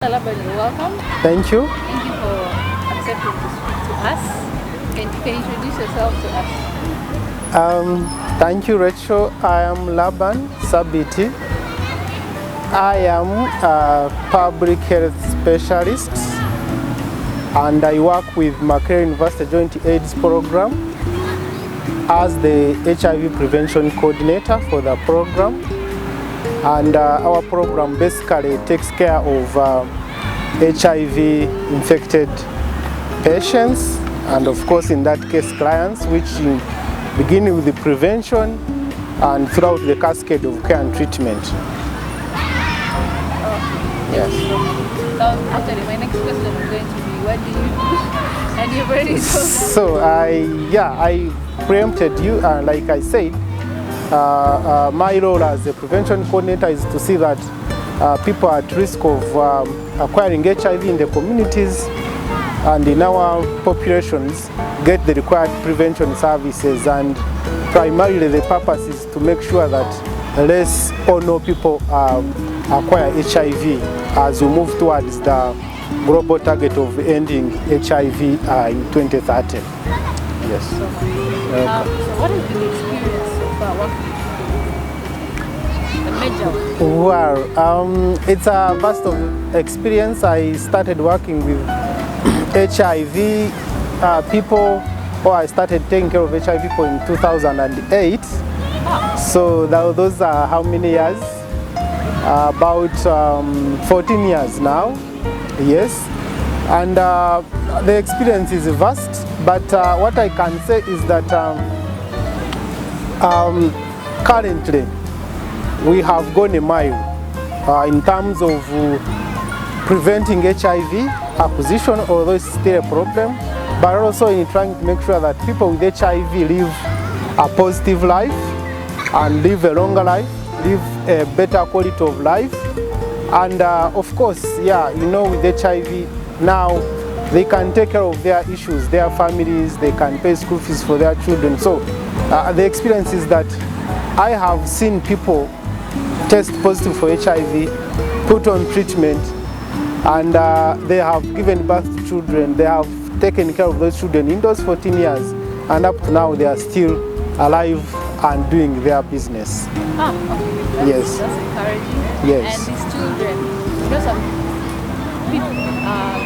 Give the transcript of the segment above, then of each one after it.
Laban, you're welcome. Thank you. Thank you for accepting to speak to us. Can you introduce yourself to us? Thank you, Rachel. I am Laban Sabiti. I am a public health specialist and I work with Makerere University Joint AIDS Program as the HIV prevention coordinator for the program. And our program basically takes care of HIV-infected patients and of course in that case clients, which beginning with the prevention and throughout the cascade of care and treatment. Yes. Actually, my next question is going to be, what do you do? And you've already told us. So I preempted you, like I said, my role as a prevention coordinator is to see that people at risk of acquiring HIV in the communities and in our populations get the required prevention services, and primarily the purpose is to make sure that less or no people acquire HIV as we move towards the global target of ending HIV in 2030. Yes. So what has been the experience so far working with the major? Well, it's a vast of experience. I started working with HIV people, or I started taking care of HIV people in 2008. So those are how many years? About 14 years now. Yes. And the experience is vast, but what I can say is that currently we have gone a mile in terms of preventing HIV acquisition, although it's still a problem, but also in trying to make sure that people with HIV live a positive life and live a longer life, live a better quality of life. And of course, yeah, you know, with HIV now, they can take care of their issues, their families, they can pay school fees for their children. So the experience is that I have seen people test positive for HIV, put on treatment, and they have given birth to children. They have taken care of those children in those 14 years, and up to now they are still alive and doing their business. Okay. Yes. That's encouraging. Yes. And these children, you know, some people,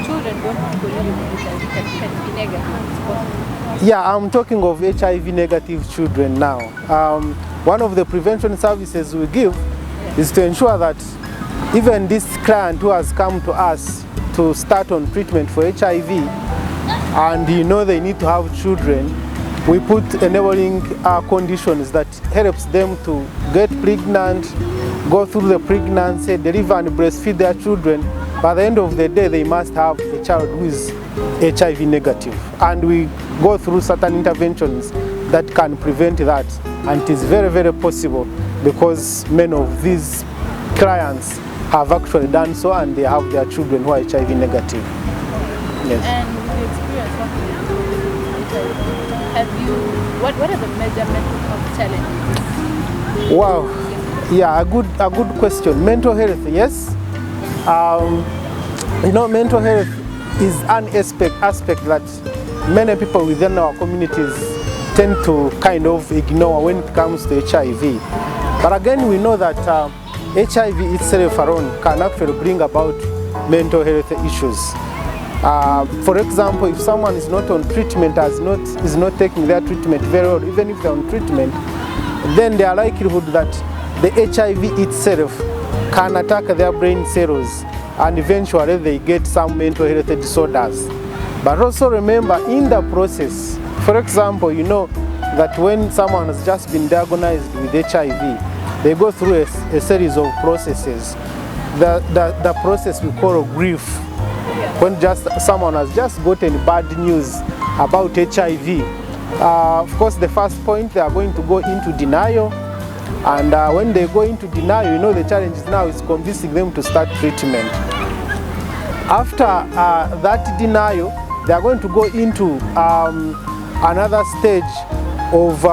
children don't believe in HIV can be negative. Yeah, I'm talking of HIV negative children now. One of the prevention services we give is to ensure that even this client who has come to us to start on treatment for HIV, and you know they need to have children, we put enabling conditions that helps them to get pregnant, go through the pregnancy, deliver and breastfeed their children. By the end of the day, they must have a child who is HIV negative. And we go through certain interventions that can prevent that. And it is very, very possible because many of these clients have actually done so, and they have their children who are HIV negative. Yes. And the experience working with HIV, what are the major mental health challenges? Wow, yeah, a good question. Mental health, yes. You know, mental health is an aspect that many people within our communities tend to kind of ignore when it comes to HIV. But again, we know that HIV itself alone can actually bring about mental health issues. For example, if someone is not on treatment, is not taking their treatment very well, even if they're on treatment, then there are likelihood that the HIV itself can attack their brain cells, and eventually they get some mental health disorders. But also remember, in the process, for example, you know that when someone has just been diagnosed with HIV, they go through a series of processes. The process we call grief. When just someone has just gotten bad news about HIV, of course the first point, they are going to go into denial, and when they go into denial, you know the challenge now is convincing them to start treatment. After that denial, they are going to go into another stage of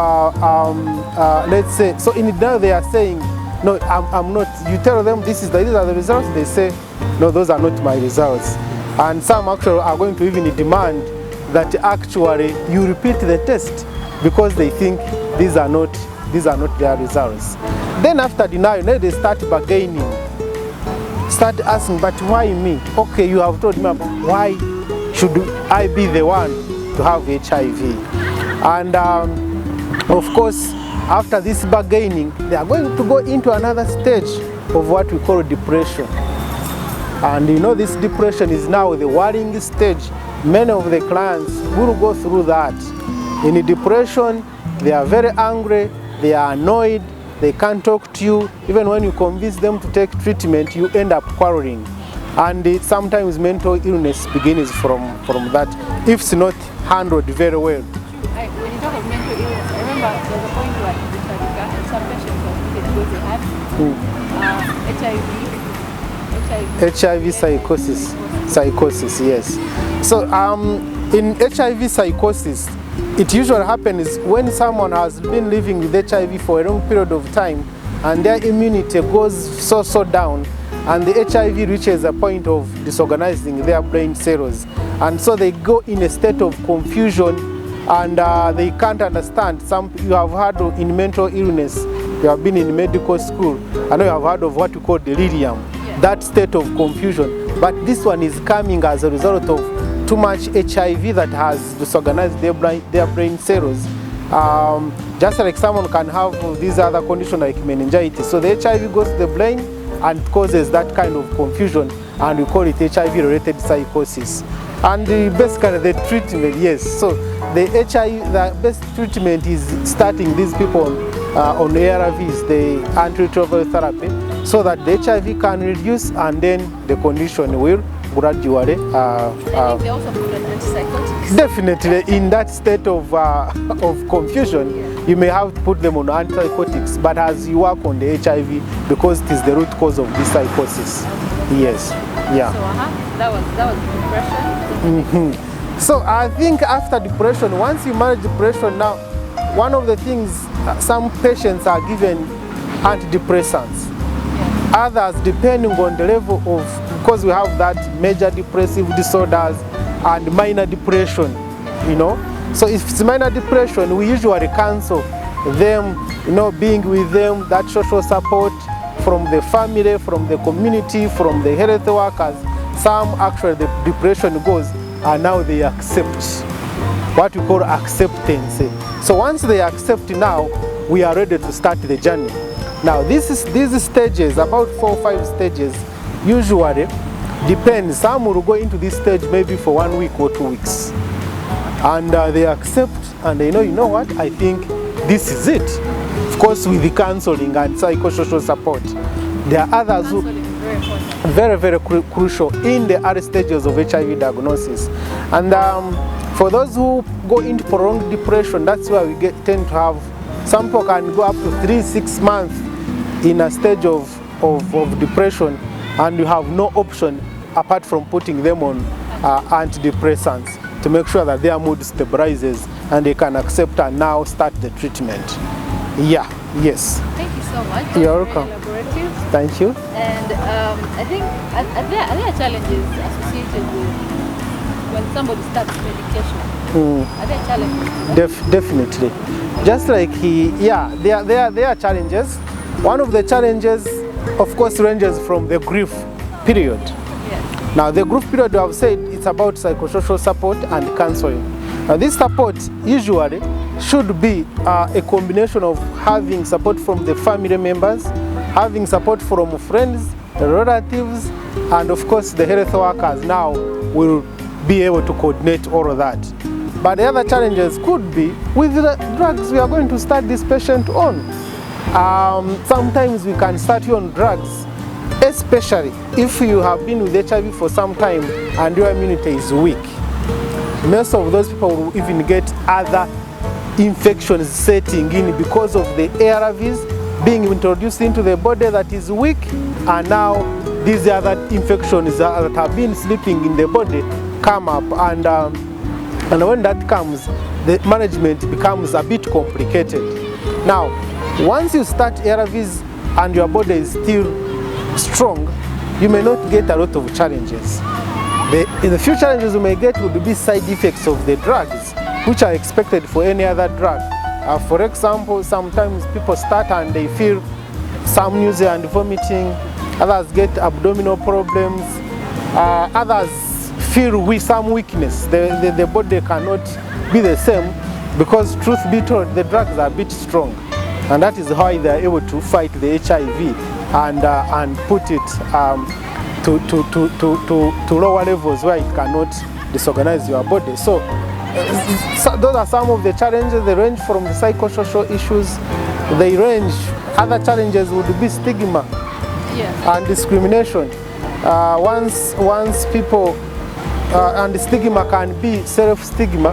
let's say, so in denial they are saying no, I'm not. You tell them these are the results, they say, no, those are not my results. And some actually are going to even demand that actually you repeat the test because they think these are not their results. Then after denial, they start bargaining, start asking, but why me? Okay, you have told me, why should I be the one to have HIV? And of course, after this bargaining, they are going to go into another stage of what we call depression. And you know, this depression is now the worrying stage. Many of the clients will go through that. In depression, they are very angry, they are annoyed, they can't talk to you. Even when you convince them to take treatment, you end up quarreling. And sometimes mental illness begins from that, if it's not handled very well. When you talk of mental illness, I remember there was a point where in Africa, and some patients were treated because they had HIV psychosis, yes. So in HIV psychosis, it usually happens when someone has been living with HIV for a long period of time and their immunity goes so down, and the HIV reaches a point of disorganizing their brain cells, and so they go in a state of confusion, and they can't understand. You have heard of, in mental illness, you have been in medical school, I know you have heard of what we call delirium, that state of confusion. But this one is coming as a result of too much HIV that has disorganized their brain cells. Just like someone can have these other conditions like meningitis. So the HIV goes to the brain and causes that kind of confusion, and we call it HIV-related psychosis. And basically the treatment, yes. So the best treatment is starting these people on ARVs, the antiretroviral therapy, so that the HIV can reduce and then the condition will gradually. I think they also put an antipsychotics. Definitely, in that state of confusion, you may have to put them on antipsychotics, but as you work on the HIV, because it is the root cause of this psychosis. Yes, yeah. So that was depression. So I think after depression, once you manage depression, now one of the things, some patients are given antidepressants. Others, depending on the level of, because we have that major depressive disorders and minor depression, you know. So if it's minor depression, we usually counsel them, you know, being with them, that social support from the family, from the community, from the health workers. Some actually the depression goes, and now they accept, what we call acceptance. So once they accept, now we are ready to start the journey. Now these stages, about 4 or 5 stages, usually depends. Some will go into this stage maybe for 1 week or 2 weeks, and they accept, and they know, you know what, I think this is it. Of course, with the counseling and psychosocial support. There are others who very crucial in the early stages of HIV diagnosis. And for those who go into prolonged depression, that's where we tend to have, some people can go up to 3-6 months in a stage of depression, and you have no option apart from putting them on antidepressants to make sure that their mood stabilizes and they can accept and now start the treatment. Yeah, yes. Thank you so much. You're welcome. Elaborative. Thank you. And I think are there challenges associated with when somebody starts medication? Are there challenges? Definitely. Just like there are challenges. One of the challenges, of course, ranges from the grief period. Yes. Now, the grief period, I've said, it's about psychosocial support and counseling. Now, this support usually should be a combination of having support from the family members, having support from friends, relatives, and of course the health workers now will be able to coordinate all of that. But the other challenges could be with the drugs we are going to start this patient on. Sometimes we can start you on drugs, especially if you have been with HIV for some time and your immunity is weak. Most of those people will even get other infections setting in because of the ARVs being introduced into the body that is weak, and now these other infections that have been sleeping in the body come up, and when that comes, the management becomes a bit complicated. Now, once you start ARVs and your body is still strong, you may not get a lot of challenges. The few challenges you may get would be side effects of the drugs, which are expected for any other drug. For example, sometimes people start and they feel some nausea and vomiting, others get abdominal problems, others feel some weakness. The body cannot be the same because, truth be told, the drugs are a bit strong, and that is why they are able to fight the HIV and put it to lower levels where it cannot disorganize your body. So those are some of the challenges. They range from the psychosocial issues. They range. Other challenges would be stigma and discrimination. Once people and the stigma can be self-stigma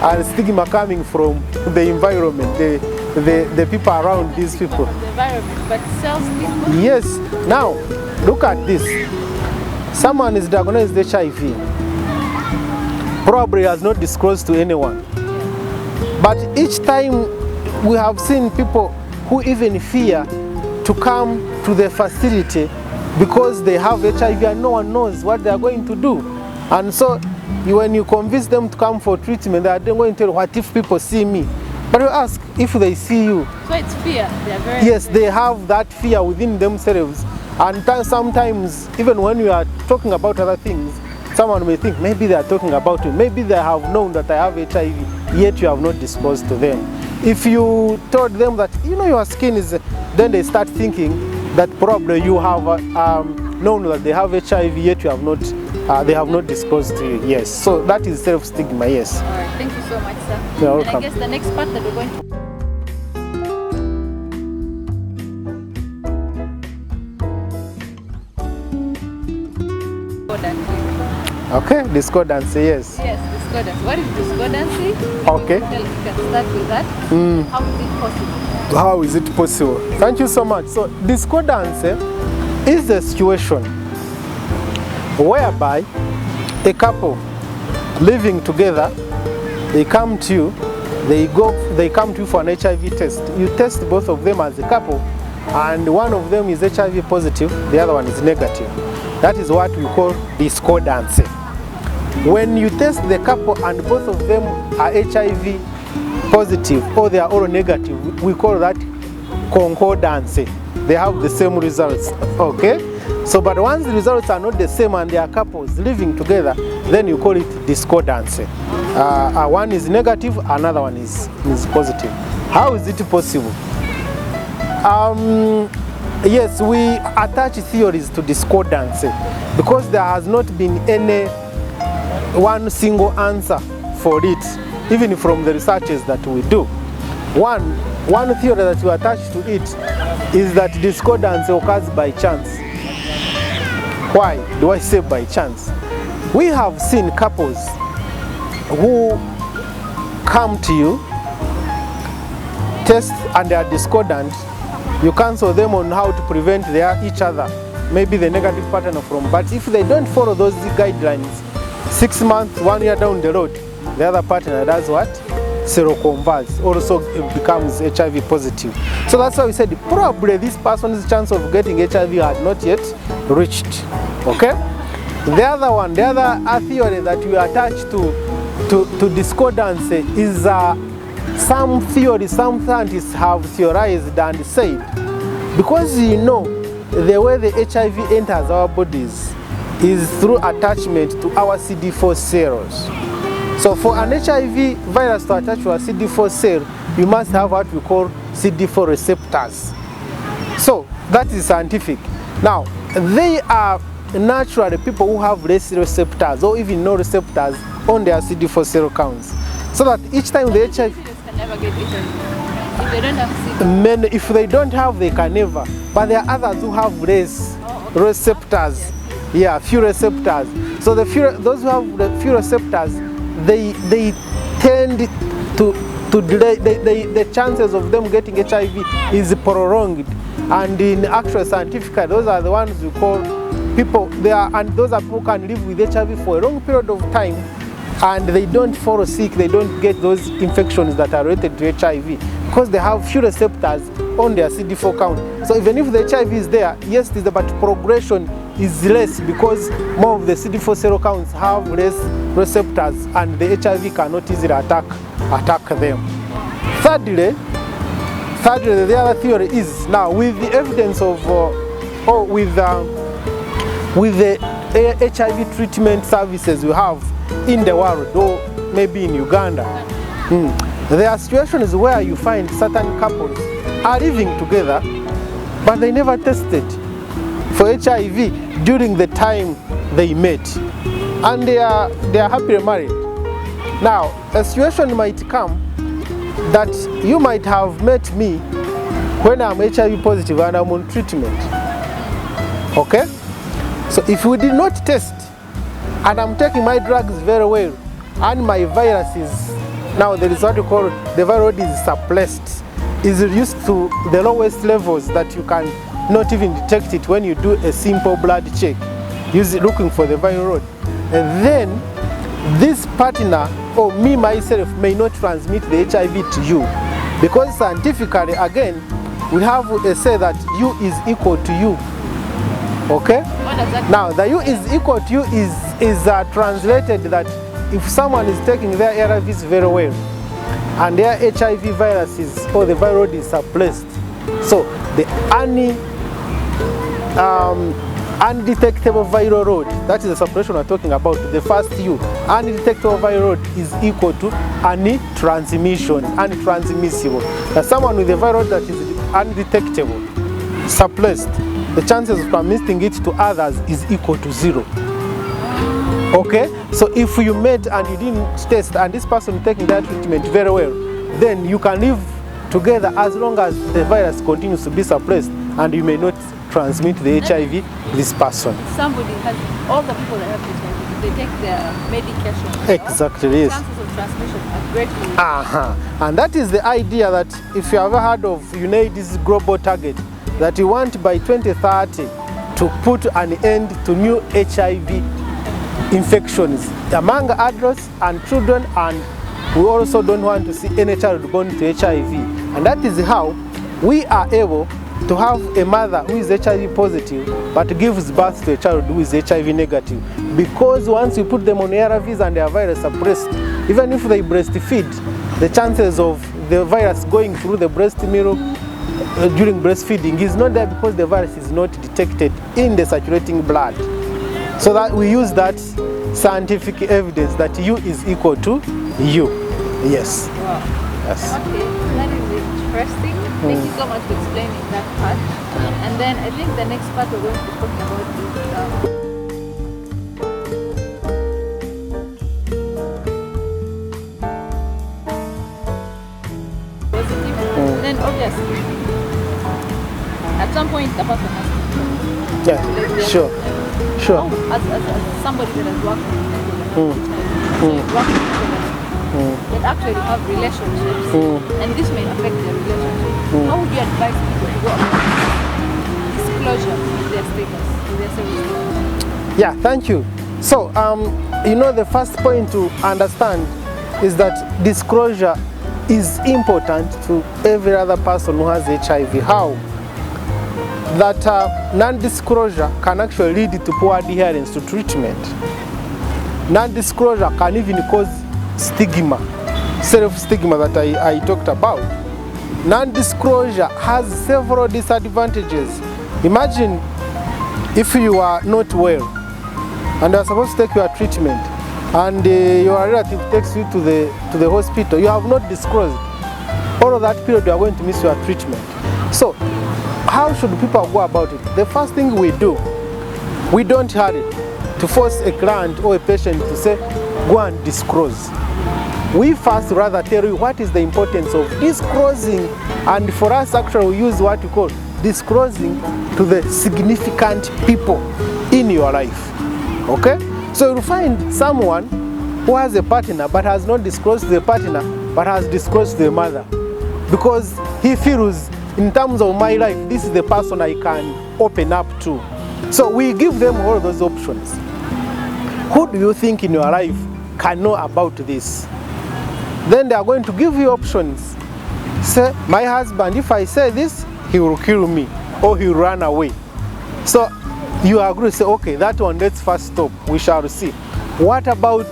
and stigma coming from the environment, the people around these people. The environment, but self-stigma? Yes. Now, look at this. Someone is diagnosed with HIV. Probably has not disclosed to anyone. But each time we have seen people who even fear to come to the facility because they have HIV and no one knows what they are going to do. And so when you convince them to come for treatment, they are then going to tell, what if people see me? But you ask if they see you. So it's fear. They are very yes, they have that fear within themselves. And sometimes, even when you are talking about other things, someone may think maybe they are talking about you. Maybe they have known that I have HIV, yet you have not disclosed to them. If you told them that, you know, your skin is, then they start thinking that probably you have known that they have HIV, yet you have not, they have not disclosed to you. Yes, so that is self-stigma, yes. All right, thank you so much, sir. You're and welcome. I guess the next part that we're going to... Okay, discordancy, yes. Yes, discordancy. What is discordancy? Okay. You can start with that. How is it possible? How is it possible? Thank you so much. So, discordance is a situation whereby a couple living together, they come to you, they come to you for an HIV test. You test both of them as a couple, and one of them is HIV positive, the other one is negative. That is what we call discordance. When you test the couple and both of them are HIV positive or they are all negative, we call that concordance. They have the same results, okay? So, but once the results are not the same and they are couples living together, then you call it discordance. One is negative, another one is positive. How is it possible? Yes, we attach theories to discordance because there has not been any one single answer for it, even from the researches that we do. One theory that we attach to it is that discordance occurs by chance. Why do I say by chance? We have seen couples who come to you, test, and they are discordant. You counsel them on how to prevent each other, maybe the negative partner from. But if they don't follow those guidelines, 6 months, 1 year down the road, the other partner does what? Seroconverts, also it becomes HIV positive. So that's why we said probably this person's chance of getting HIV had not yet reached. Okay? The other theory that we attach to discordance is some scientists have theorized and said, because you know the way the HIV enters our bodies is through attachment to our CD4 cells. So for an HIV virus to attach to a CD4 cell, you must have what we call CD4 receptors. So that is scientific. Now, they are naturally people who have less receptors or even no receptors on their CD4 cell counts. So that each time the HIV... can never get HIV. If they don't have CD4. If they don't have, they can never. But there are others who have less receptors. Yeah, few receptors. So those who have the few receptors, they tend to delay, the chances of them getting HIV is prolonged. And in actual scientific, those are the ones we call people, and those are people who can live with HIV for a long period of time, and they don't fall sick, they don't get those infections that are related to HIV, because they have few receptors on their CD4 count. So even if the HIV is there, yes, it is there, but progression is less because more of the CD4 cell counts have less receptors and the HIV cannot easily attack them. Thirdly, the other theory is now with the evidence of with the HIV treatment services we have in the world, or maybe in Uganda, there are situations where you find certain couples are living together, but they never tested for HIV during the time they met, and they are happily married. Now, a situation might come that you might have met me when I'm HIV positive and I'm on treatment. Okay? So if we did not test and I'm taking my drugs very well and my virus is, now there is what you call the viral load is suppressed, is reduced to the lowest levels that you can not even detect it when you do a simple blood check, looking for the viral load. And then this partner or me myself may not transmit the HIV to you, because scientifically, again, we have a say that U is equal to U. Okay? Now, the U is equal to U is translated that if someone is taking their ARVs very well and their HIV viruses or the viral load is suppressed, so the undetectable viral load, that is the suppression we're talking about, the first U, undetectable viral load is equal to untransmission, untransmissible. Now, someone with a viral load that is undetectable, suppressed, the chances of transmitting it to others is equal to 0. Okay? So if you met and you didn't test and this person is taking that treatment very well, then you can live together as long as the virus continues to be suppressed and you may not transmit the HIV to this person. Somebody has, all the people that have HIV, they take their medication. Exactly, yes. Chances of transmission are greatly. And that is the idea that if you ever heard of UNAIDS global target, that you want by 2030 to put an end to new HIV infections among adults and children, and we also don't want to see any child born to HIV. And that is how we are able to have a mother who is HIV positive but gives birth to a child who is HIV negative. Because once you put them on ARVs and their virus suppressed, even if they breastfeed, the chances of the virus going through the breast milk during breastfeeding is not there because the virus is not detected in the circulating blood. So that we use that scientific evidence that U is equal to U. Yes. Wow. Yes. Okay, that is interesting. Thank you so much for explaining that part. And then I think the next part we're going to be talking about is positive. And then obviously, at some point the person has to. Yeah. Sure. Sure. As somebody that has worked with that actually have relationships, and this may affect their relationship. How would you advise people to go about disclosure of their status, of their service? Yeah, thank you. So, you know, the first point to understand is that disclosure is important to every other person who has HIV. How? That non-disclosure can actually lead to poor adherence to treatment. Non-disclosure can even cause stigma, self-stigma that I talked about. Non-disclosure has several disadvantages. Imagine if you are not well and you are supposed to take your treatment and your relative takes you to the hospital, you have not disclosed. All of that period you are going to miss your treatment. So how should people go about it? The first thing we do, we don't hurry to force a client or a patient to say, go and disclose. We first rather tell you what is the importance of disclosing, and for us actually we use what we call disclosing to the significant people in your life. Okay? So you'll find someone who has a partner but has not disclosed to the partner but has disclosed to the mother, because he feels, in terms of my life, this is the person I can open up to. So we give them all those options. Who do you think in your life can know about this? Then they are going to give you options. say, my husband, if I say this, he will kill me or he will run away. So you agree, say, okay, that one, let's first stop. We shall see. What about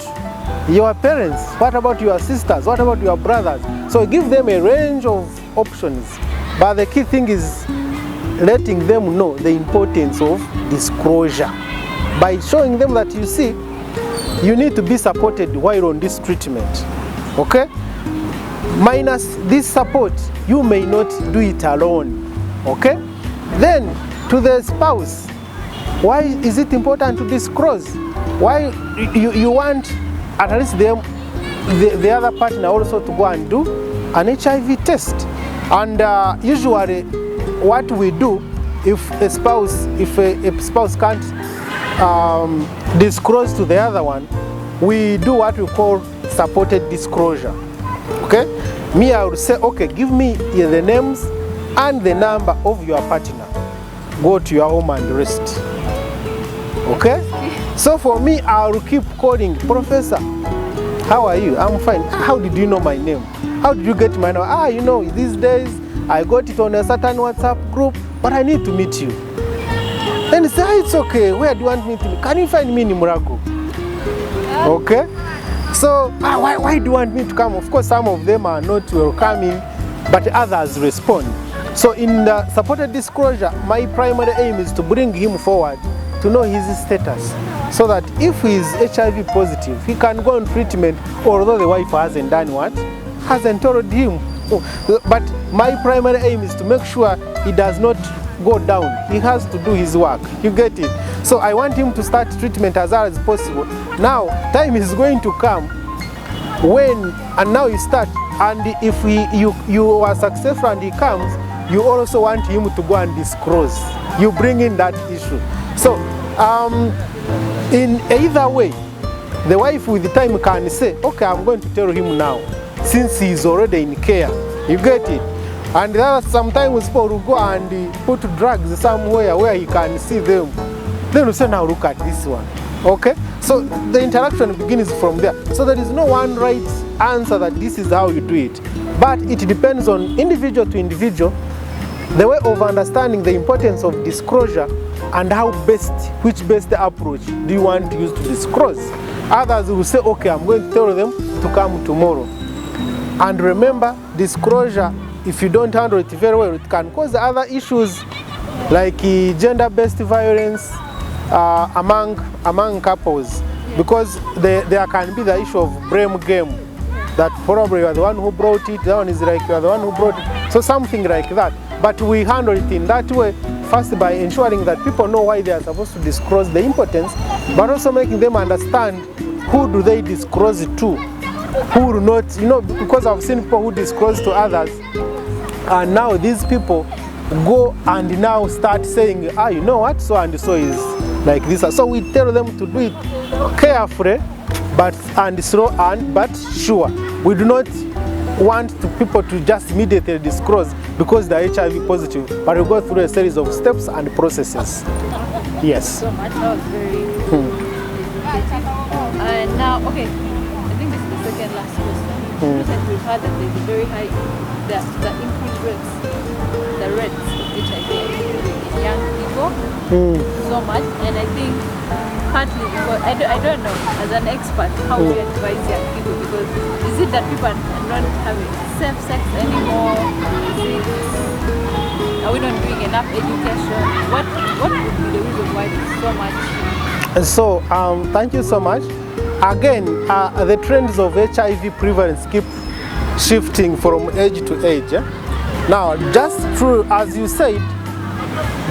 your parents? What about your sisters? What about your brothers? So give them a range of options. But the key thing is letting them know the importance of disclosure. By showing them that, you see, you need to be supported while on this treatment. Okay? Minus this support, you may not do it alone. Okay? Then, to the spouse, why is it important to disclose? Why you want at least the other partner also to go and do an HIV test? And usually, what we do, if a spouse can't disclose to the other one, we do what we call supported disclosure. Okay? Me, I would say, okay, give me the names and the number of your partner. Go to your home and rest. Okay? So for me, I will keep calling, Professor, how are you? I'm fine. How did you know my name? How did you get my name? You know, these days, I got it on a certain WhatsApp group, but I need to meet you. Then say, it's okay. Where do you want me to meet? Can you find me in Murago? Okay? So, why do you want me to come? Of course, some of them are not welcoming, but others respond. So in the supported disclosure, my primary aim is to bring him forward to know his status, so that if he is HIV positive, he can go on treatment, although the wife hasn't done what? Hasn't told him. But my primary aim is to make sure he does not go down. He has to do his work. You get it? So I want him to start treatment as early as possible. Now, time is going to come when, and now you start, and if you are successful and he comes, you also want him to go and disclose. You bring in that issue. So, in either way, the wife with the time can say, okay, I'm going to tell him now, since he is already in care. You get it? And there are sometimes people who go and put drugs somewhere where he can see them. Then we say, now look at this one. Okay? So the interaction begins from there. So there is no one right answer that this is how you do it. But it depends on individual to individual, the way of understanding the importance of disclosure and which best approach do you want to use to disclose. Others will say, okay, I'm going to tell them to come tomorrow. And remember, disclosure, if you don't handle it very well, it can cause other issues like gender-based violence among couples, because there can be the issue of blame game, that probably you are the one who brought it, the one is like you are the one who brought it, so something like that. But we handle it in that way, first by ensuring that people know why they are supposed to disclose the importance, but also making them understand who do they disclose it to, who will not, because I've seen people who disclose to others, and now these people go and now start saying, you know what, so and so is like this. So we tell them to do it carefully, but sure. We do not want people to just immediately disclose because they are HIV positive, but we go through a series of steps and processes. Yes. So much. That was very and now, okay, I think this is the second last question. Recently we've heard that there's a very high, the increased rates, the rates of HIV in young people so much, and I think partly because I don't know, as an expert, how we advise young people, because is it that people are not having safe sex anymore? Are we not doing enough education? What would be the reason why there's so much? So thank you so much. Again, the trends of HIV prevalence keep shifting from age to age. Now, just through, as you said,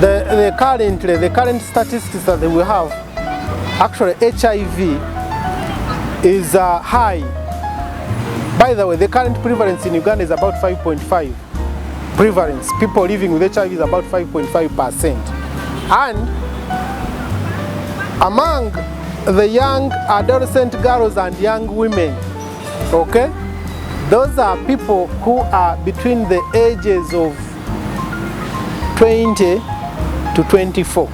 the current statistics that we have, actually HIV is high. By the way, the current prevalence in Uganda is about 5.5. Prevalence, people living with HIV is about 5.5%. And among the young adolescent girls and young women, okay, those are people who are between the ages of 20 to 24.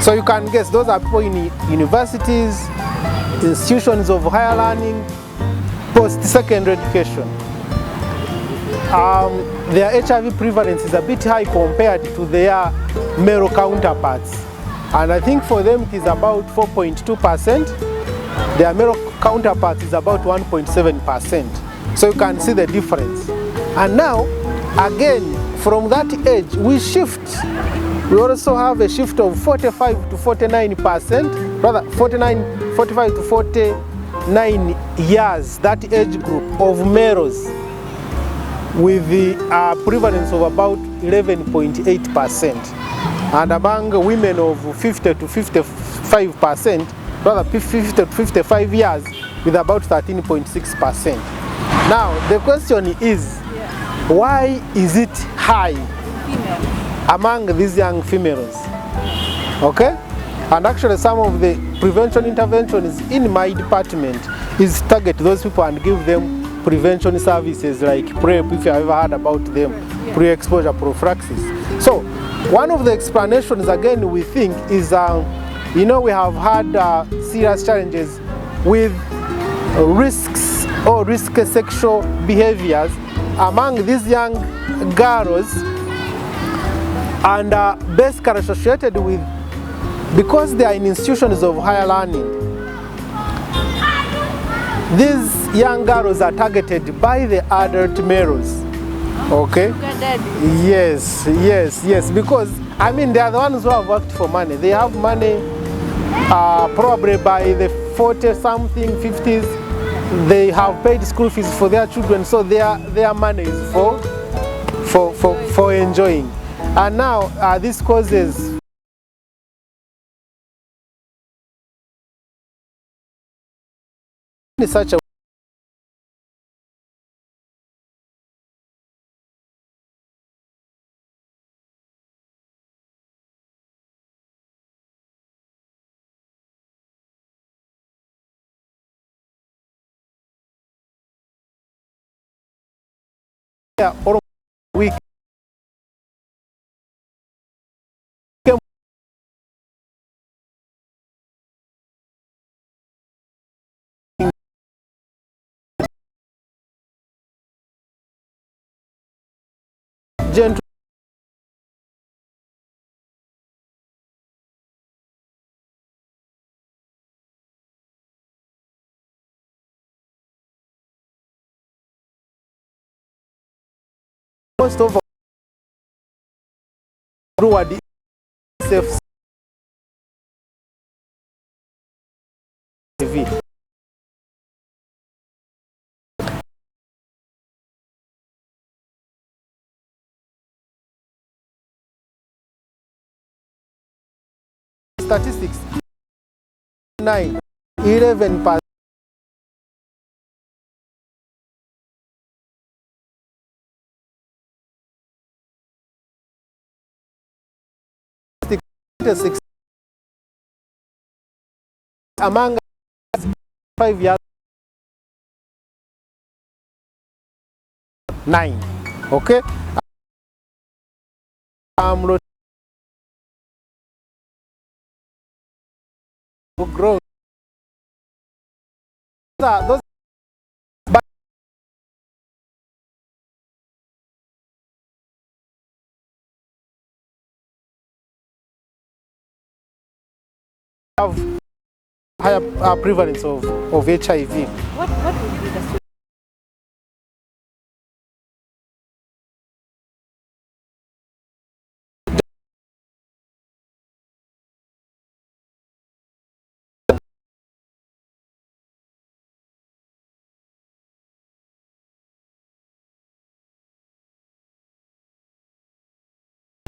So you can guess, those are people in universities, institutions of higher learning, post-secondary education. their HIV prevalence is a bit high compared to their male counterparts. And I think for them it is about 4.2%. Their male counterpart is about 1.7%. So you can see the difference. And now, again, from that age, we shift. We also have a shift of 45 to 49%, rather 45 to 49 years, that age group of males with the prevalence of about 11.8%. And among women of 50 to 55%, rather 50 to 55 years, with about 13.6%. Now, the question is, why is it high among these young females? Okay? And actually some of the prevention interventions in my department is target those people and give them prevention services like PrEP, if you have ever heard about them, pre-exposure prophylaxis. So, one of the explanations, again, we think is, we have had serious challenges with risks or risky sexual behaviors among these young girls, and basically associated with, because they are in institutions of higher learning, these young girls are targeted by the adult males. Okay? Yes, because they are the ones who have worked for money. They have money probably by the 40-something, 50s. They have paid school fees for their children, so their money is for enjoying. And now this causes such a or week gentle most of through safe TV. Statistics 11%. Among 5 years 9. Okay? Growth. Those have higher prevalence of HIV. What would be the solution?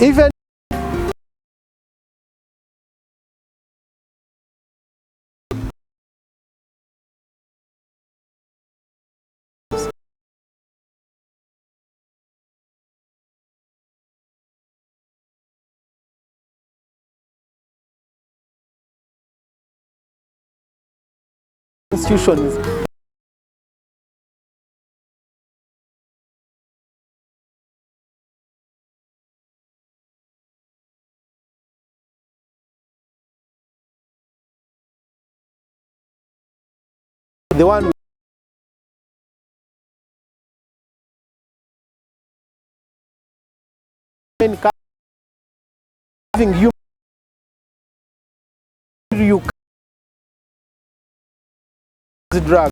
Even institutions the one having you drug.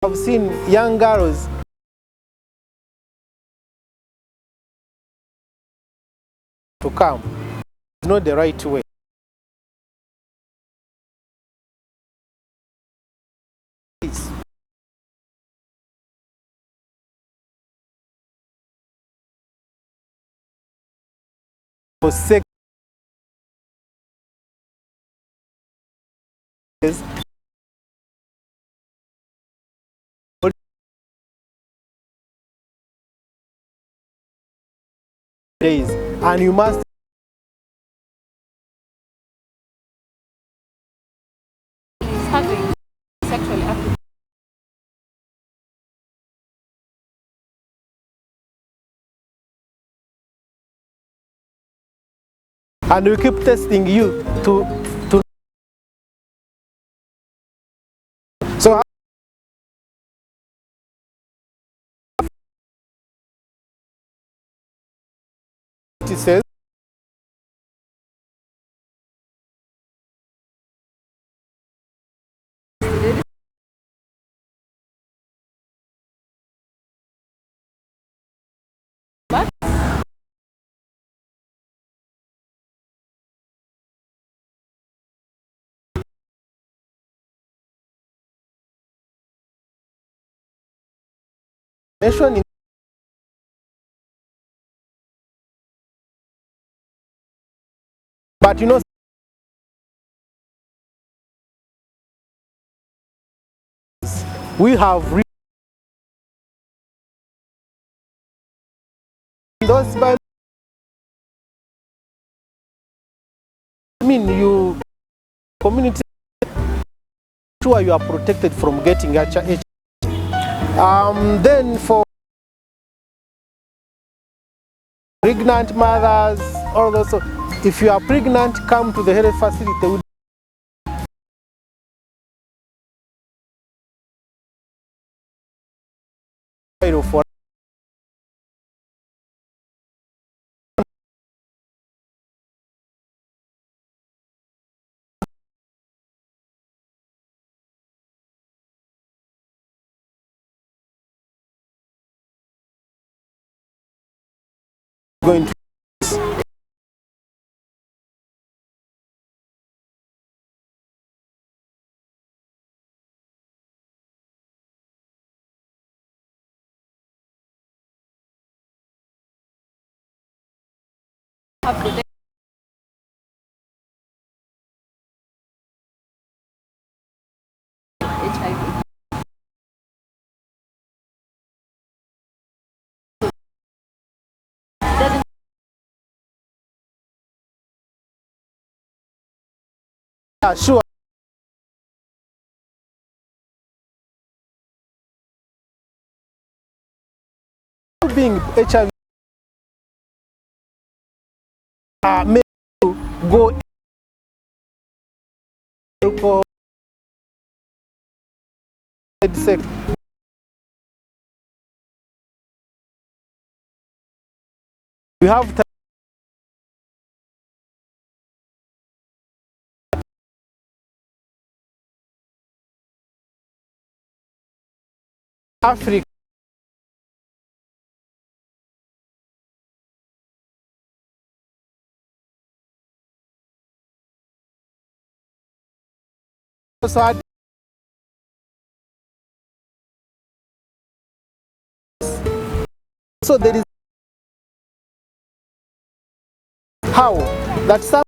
I've seen young girls to come. It's not the right way. For sex days, and you must having sexually active. and we keep testing you to so it says But mention. But you know, we have those by I mean you community sure you are protected from getting HIV. Then for pregnant mothers, all those, so if you are pregnant, come to the health facility. For going to have protected HIV. Doesn't sure being HIV may go for sex. We have Africa. also had so there is how that some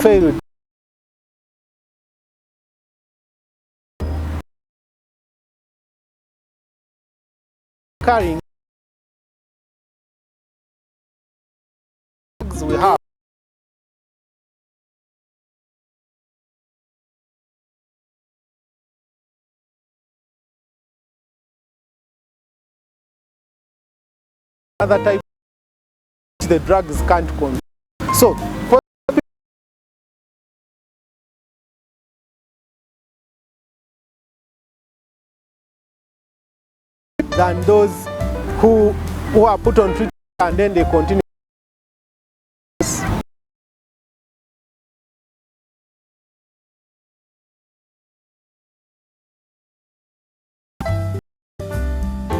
failed carrying we have other type the drugs can't control. So for than those who are put on treatment and then they continue